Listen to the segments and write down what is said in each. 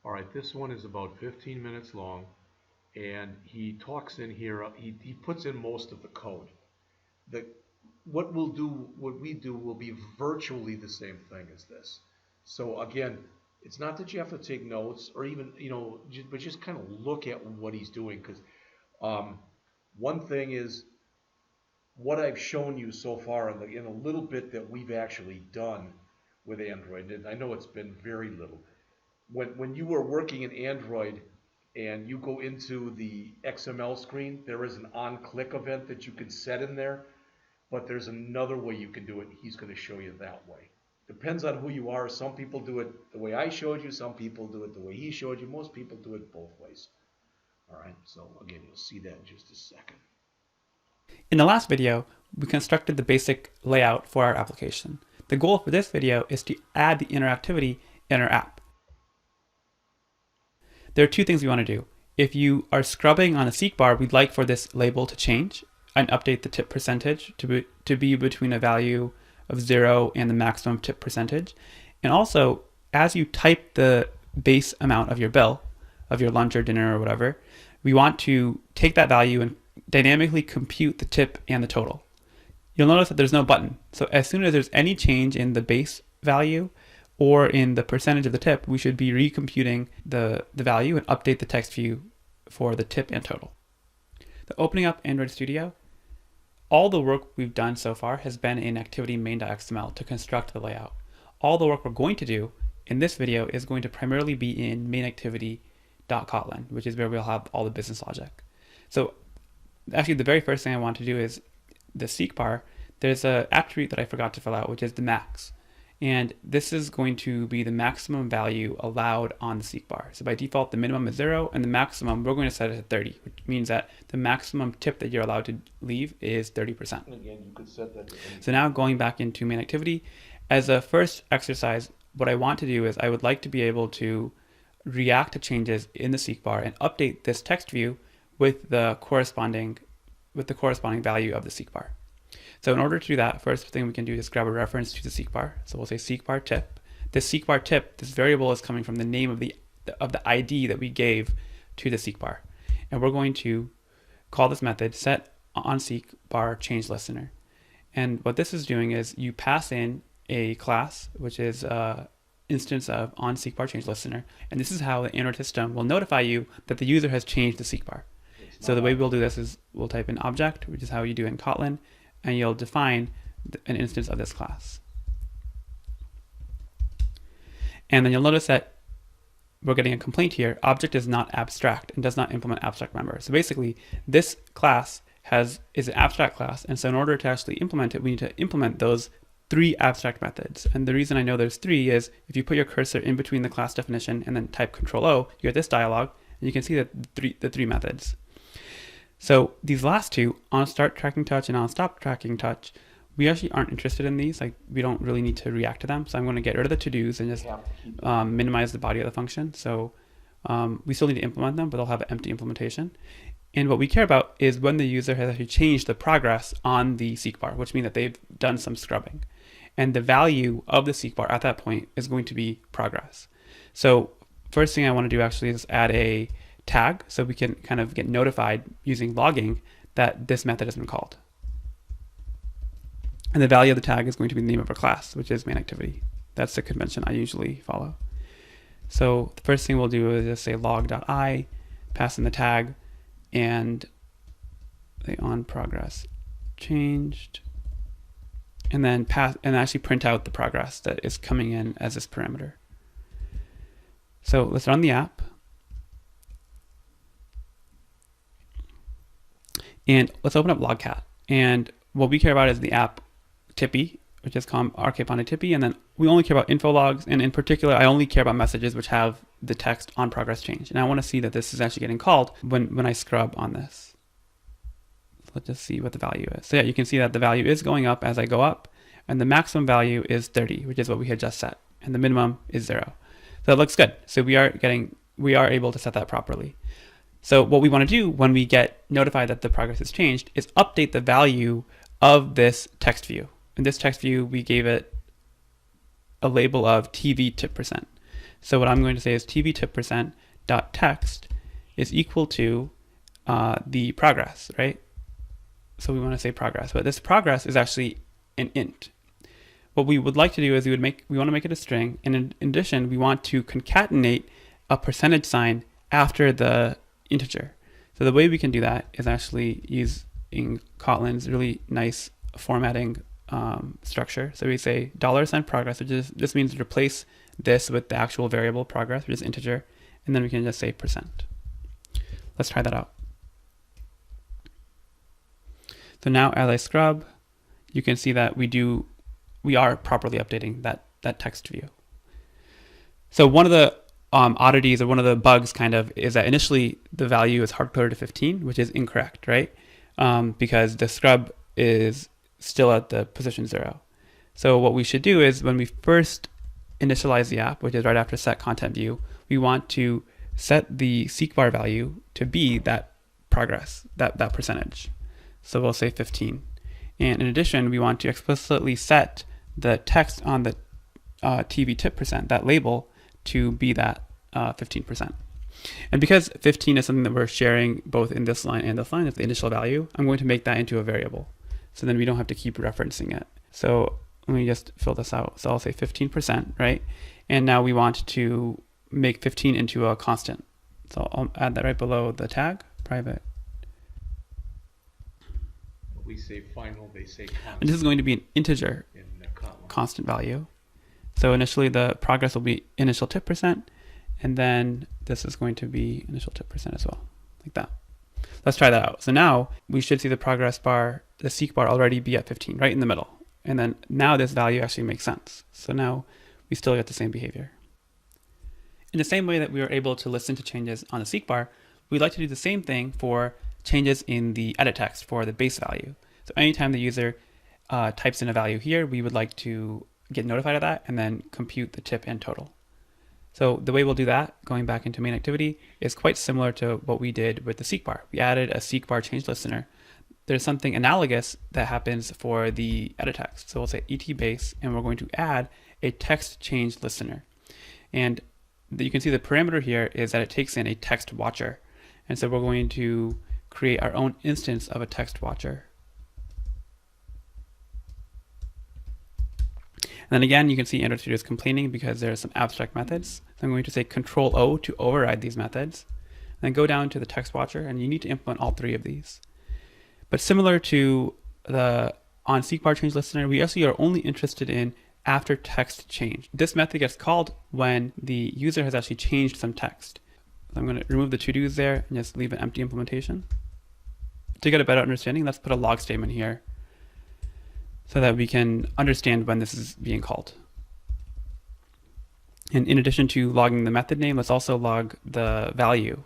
All right, this one is about 15 minutes long, and he talks in here, he puts in most of the code. The, what we do will be virtually the same thing as this. So again, it's not that you have to take notes or even, but just kind of look at what he's doing because um, one thing is what I've shown you so far in a little bit that we've actually done with Android, and I know it's been very little. When you are working in Android and you go into the XML screen, there is an on-click event that you can set in there, but there's another way you can do it. He's going to show you that way. Depends on who you are. Some people do it the way I showed you. Some people do it the way he showed you. Most people do it both ways. All right, so again, you'll see that in just a second. In the last video, we constructed the basic layout for our application. The goal for this video is to add the interactivity in our app. There are two things we want to do. If you are scrubbing on a seek bar, we'd like for this label to change and update the tip percentage to be between a value of 0 and the maximum tip percentage. And also, as you type the base amount of your bill, of your lunch or dinner or whatever, we want to take that value and dynamically compute the tip and the total. You'll notice that there's no button. So as soon as there's any change in the base value or in the percentage of the tip, we should be recomputing the value and update the text view for the tip and total. So opening up Android Studio, all the work we've done so far has been in activity main.xml to construct the layout. All the work we're going to do in this video is going to primarily be in main activity.kotlin, which is where we'll have all the business logic. So actually the very first thing I want to do is the seek bar. There's an attribute that I forgot to fill out, which is the max. And this is going to be the maximum value allowed on the seek bar. So by default, the minimum is 0, and the maximum, we're going to set it at 30, which means that the maximum tip that you're allowed to leave is 30%. Again, you could set that to anything. So now going back into main activity, as a first exercise, what I want to do is I would like to be able to react to changes in the seek bar and update this text view with the corresponding value of the seek bar. So in order to do that, first thing we can do is grab a reference to the seek bar. So we'll say seek bar tip. This seek bar tip, this variable is coming from the name of the ID that we gave to the seek bar. And we're going to call this method set on seek bar change listener. And what this is doing is you pass in a class, which is instance of on seek bar change listener. And this is how the Android system will notify you that the user has changed the seek bar. So the way we'll do this is we'll type in object, which is how you do in Kotlin, and you'll define an instance of this class. And then you'll notice that we're getting a complaint here. Object is not abstract and does not implement abstract member. So basically, this class is an abstract class, and so in order to actually implement it, we need to implement those 3 abstract methods. And the reason I know there's 3 is if you put your cursor in between the class definition and then type Control-O, you get this dialog, and you can see that the three methods. So these last two, on start tracking touch and on stop tracking touch, we actually aren't interested in these. Like we don't really need to react to them. So I'm going to get rid of the to-dos and just minimize the body of the function. So we still need to implement them, but they'll have an empty implementation. And what we care about is when the user has actually changed the progress on the seek bar, which means that they've done some scrubbing. And the value of the seek bar at that point is going to be progress. So first thing I want to do actually is add a tag so we can kind of get notified using logging that this method has been called. And the value of the tag is going to be the name of our class, which is main activity. That's the convention I usually follow. So the first thing we'll do is just say log.i, pass in the tag, and the on progress changed, and then actually print out the progress that is coming in as this parameter. So let's run the app. And let's open up Logcat. And what we care about is the app Tippy, which is rkpond Tippy, and then we only care about info logs, and in particular, I only care about messages which have the text on progress change. And I want to see that this is actually getting called when I scrub on this. Let's just see what the value is. So yeah, you can see that the value is going up as I go up, and the maximum value is 30, which is what we had just set, and the minimum is 0. So it looks good. So we are able to set that properly. So what we want to do when we get notified that the progress has changed is update the value of this text view. In this text view, we gave it a label of TV tip percent. So what I'm going to say is TV tip percent dot text is equal to the progress, right? So we want to say progress, but this progress is actually an int. What we would like to do is we want to make it a string, and in addition, we want to concatenate a percentage sign after the integer. So the way we can do that is actually using Kotlin's really nice formatting structure. So we say $progress, which just means to replace this with the actual variable progress, which is integer, and then we can just say percent. Let's try that out. So now as I scrub, you can see that we are properly updating that text view. So one of the oddities, or one of the bugs kind of, is that initially the value is hard-coded to 15, which is incorrect, right? Because the scrub is still at the position 0. So what we should do is when we first initialize the app, which is right after set content view, we want to set the seek bar value to be that progress, that percentage. So we'll say 15. And in addition, we want to explicitly set the text on the TV tip percent, that label, to be that 15%. And because 15 is something that we're sharing both in this line and this line, it's the initial value, I'm going to make that into a variable. So then we don't have to keep referencing it. So let me just fill this out. So I'll say 15%, right? And now we want to make 15 into a constant. So I'll add that right below the tag, private. We say final, they say constant. And this is going to be an integer constant value. So initially the progress will be initial tip percent, and then this is going to be initial tip percent as well, like that. Let's try that out. So now we should see the progress bar, the seek bar, already be at 15, right in the middle. And then now this value actually makes sense. So now we still get the same behavior. In the same way that we were able to listen to changes on the seek bar, we'd like to do the same thing for changes in the edit text for the base value. So anytime the user types in a value here, we would like to get notified of that and then compute the tip and total. So the way we'll do that, going back into main activity, is quite similar to what we did with the seek bar. We added a seek bar change listener. There's something analogous that happens for the edit text. So we'll say et base, and we're going to add a text change listener. And you can see the parameter here is that it takes in a text watcher. And so we're going to create our own instance of a text watcher. And then again, you can see Android Studio is complaining because there are some abstract methods. So I'm going to say Control O to override these methods. And then go down to the text watcher, and you need to implement all 3 of these. But similar to the on seek bar change listener, we actually are only interested in after text change. This method gets called when the user has actually changed some text. So I'm going to remove the to-dos there and just leave an empty implementation. To get a better understanding, let's put a log statement here so that we can understand when this is being called. And in addition to logging the method name, let's also log the value.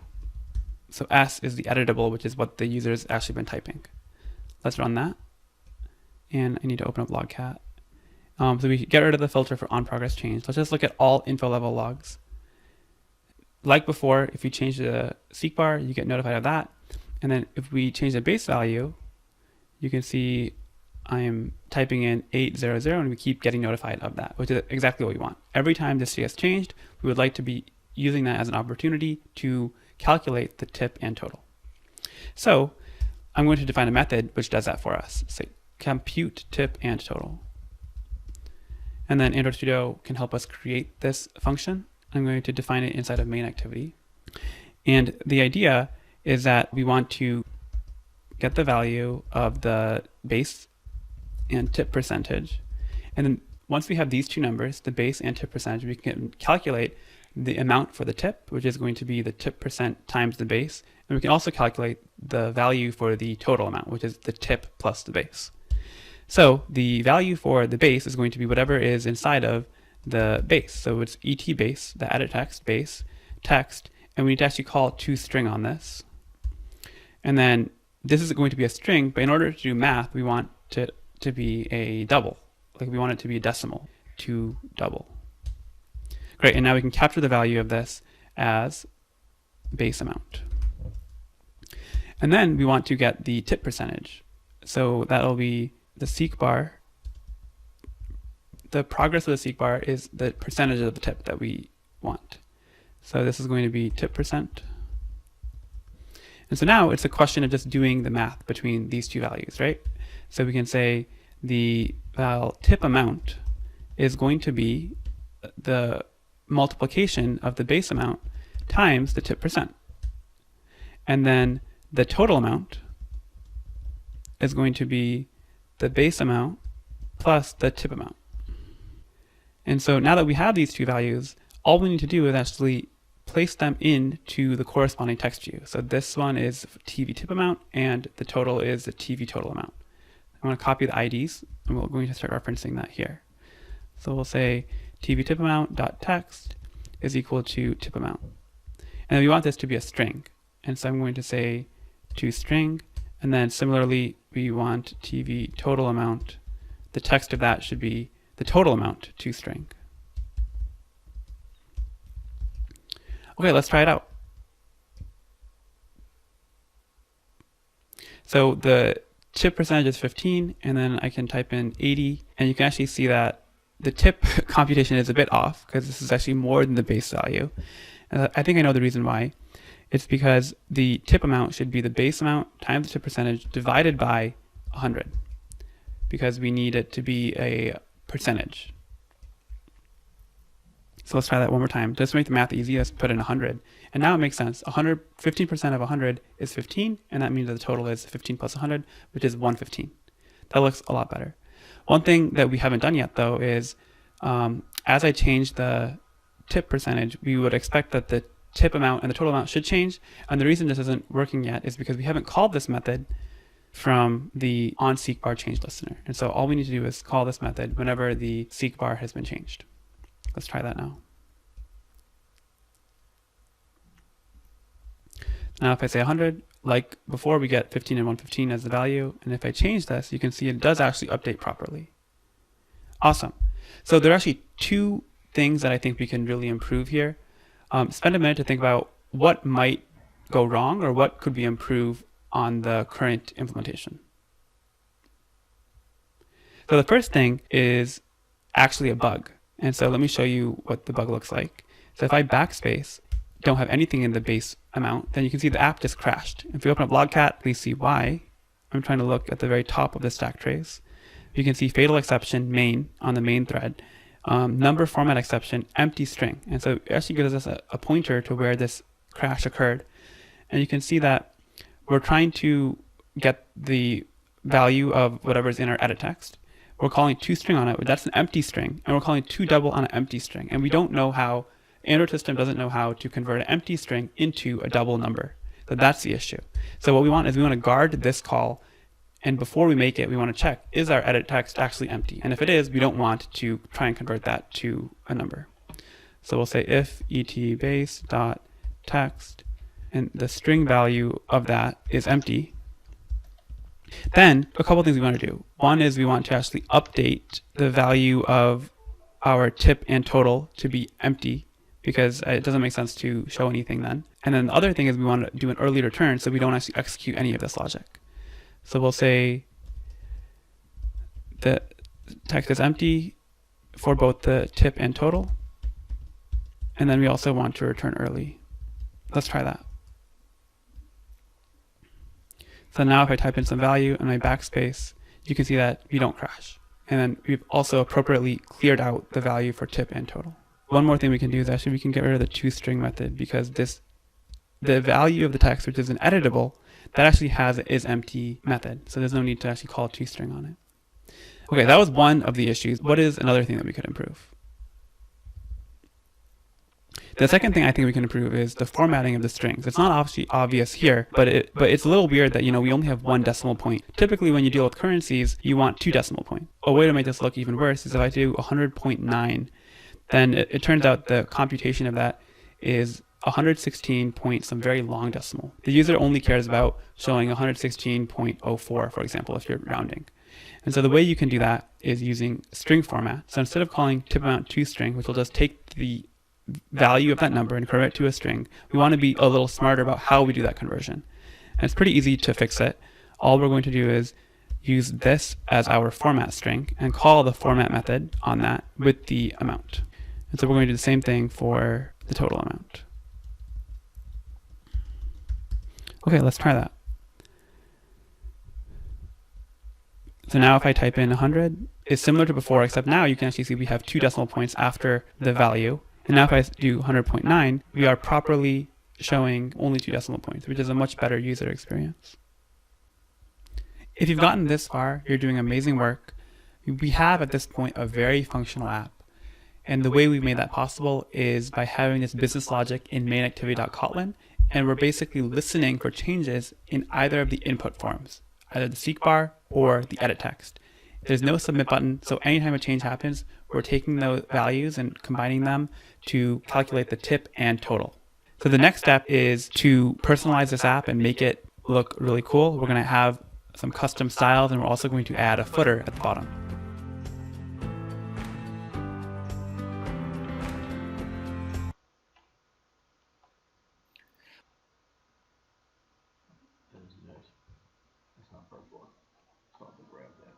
So S is the editable, which is what the user has actually been typing. Let's run that. And I need to open up logcat. So we get rid of the filter for on progress change. Let's just look at all info level logs. Like before, if you change the seek bar, you get notified of that. And then if we change the base value, you can see I am typing in 800 and we keep getting notified of that, which is exactly what we want. Every time this gets changed, we would like to be using that as an opportunity to calculate the tip and total. So I'm going to define a method which does that for us. Say compute tip and total. And then Android Studio can help us create this function. I'm going to define it inside of main activity. And the idea is that we want to get the value of the base and tip percentage. And then once we have these 2 numbers, the base and tip percentage, we can calculate the amount for the tip, which is going to be the tip percent times the base. And we can also calculate the value for the total amount, which is the tip plus the base. So the value for the base is going to be whatever is inside of the base. So it's et base, the edit text, base, text, and we need to actually call toString on this. And then this is going to be a string, but in order to do math, we want it to be a double. Like we want it to be a decimal, to double. Great, and now we can capture the value of this as base amount. And then we want to get the tip percentage. So that'll be the seek bar. The progress of the seek bar is the percentage of the tip that we want. So this is going to be tip percent. And so now it's a question of just doing the math between these two values, right? So we can say the tip amount is going to be the multiplication of the base amount times the tip percent. And then the total amount is going to be the base amount plus the tip amount. And so now that we have these two values, all we need to do is actually place them into the corresponding text view. So this one is TV tip amount, and the total is the TV total amount. I want to copy the IDs, and we're going to start referencing that here. So we'll say TV tip amount dot text is equal to tip amount. And we want this to be a string. And so I'm going to say to string, and then similarly, we want TV total amount. The text of that should be the total amount to string. Okay, let's try it out. So the tip percentage is 15, and then I can type in 80, and you can actually see that the tip computation is a bit off because this is actually more than the base value. I think I know the reason why. It's because the tip amount should be the base amount times the tip percentage divided by 100, because we need it to be a percentage. So let's try that one more time. Just to make the math easy, let's put in 100. And now it makes sense. 15% of 100 is 15, and that means that the total is 15 plus 100, which is 115. That looks a lot better. One thing that we haven't done yet, though, is as I change the tip percentage, we would expect that the tip amount and the total amount should change. And the reason this isn't working yet is because we haven't called this method from the onSeekBar change listener. And so all we need to do is call this method whenever the seekbar has been changed. Let's try that now. Now if I say 100, like before, we get 15 and 115 as the value. And if I change this, you can see it does actually update properly. Awesome. So there are actually two things that I think we can really improve here. Spend a minute to think about what might go wrong or what could we improve on the current implementation. So the first thing is actually a bug. And so let me show you what the bug looks like. So if I backspace, don't have anything in the base amount, then you can see the app just crashed. If we open up Logcat, please see why. I'm trying to look at the very top of the stack trace. You can see fatal exception main on the main thread, number format exception, empty string. And so it actually gives us a pointer to where this crash occurred. And you can see that we're trying to get the value of whatever's in our edit text. We're calling toString on it, but that's an empty string, and we're calling toDouble on an empty string. And we don't know how, Android system doesn't know how to convert an empty string into a double number. So that's the issue. So what we want is we want to guard this call, and before we make it, we want to check, is our edit text actually empty? And if it is, we don't want to try and convert that to a number. So we'll say if etBase.text, and the string value of that is empty. Then a couple things we want to do. One is we want to actually update the value of our tip and total to be empty, because it doesn't make sense to show anything then. And then the other thing is we want to do an early return so we don't actually execute any of this logic. So we'll say the text is empty for both the tip and total. And then we also want to return early. Let's try that. So now if I type in some value and my backspace, you can see that we don't crash. And then we've also appropriately cleared out the value for tip and total. One more thing we can do is actually we can get rid of the toString method, because the value of the text, which is an editable, that actually has an isEmpty method. So there's no need to actually call toString on it. Okay, that was one of the issues. What is another thing that we could improve? The second thing I think we can improve is the formatting of the strings. It's not obviously obvious here, but it's a little weird that, we only have one decimal point. Typically, when you deal with currencies, you want 2 decimal points. A way to make this look even worse is if I do 100.9, then it turns out the computation of that is 116 point some very long decimal. The user only cares about showing 116.04, for example, if you're rounding. And so the way you can do that is using string format. So instead of calling tip amount toString, which will just take the value of that number and convert it to a string, we want to be a little smarter about how we do that conversion. And it's pretty easy to fix it. All we're going to do is use this as our format string and call the format method on that with the amount. And so we're going to do the same thing for the total amount. Okay, let's try that. So now if I type in 100, it's similar to before, except now you can actually see we have 2 decimal points after the value. And now if I do 100.9, we are properly showing only 2 decimal points, which is a much better user experience. If you've gotten this far, you're doing amazing work. We have at this point a very functional app. And the way we've made that possible is by having this business logic in mainActivity.Kotlin, and we're basically listening for changes in either of the input forms, either the seek bar or the edit text. There's no submit button, so anytime a change happens, we're taking those values and combining them to calculate the tip and total. So the next step is to personalize this app and make it look really cool. We're going to have some custom styles, and we're also going to add a footer at the bottom. There's net. It's not part 4. It's not to grab that.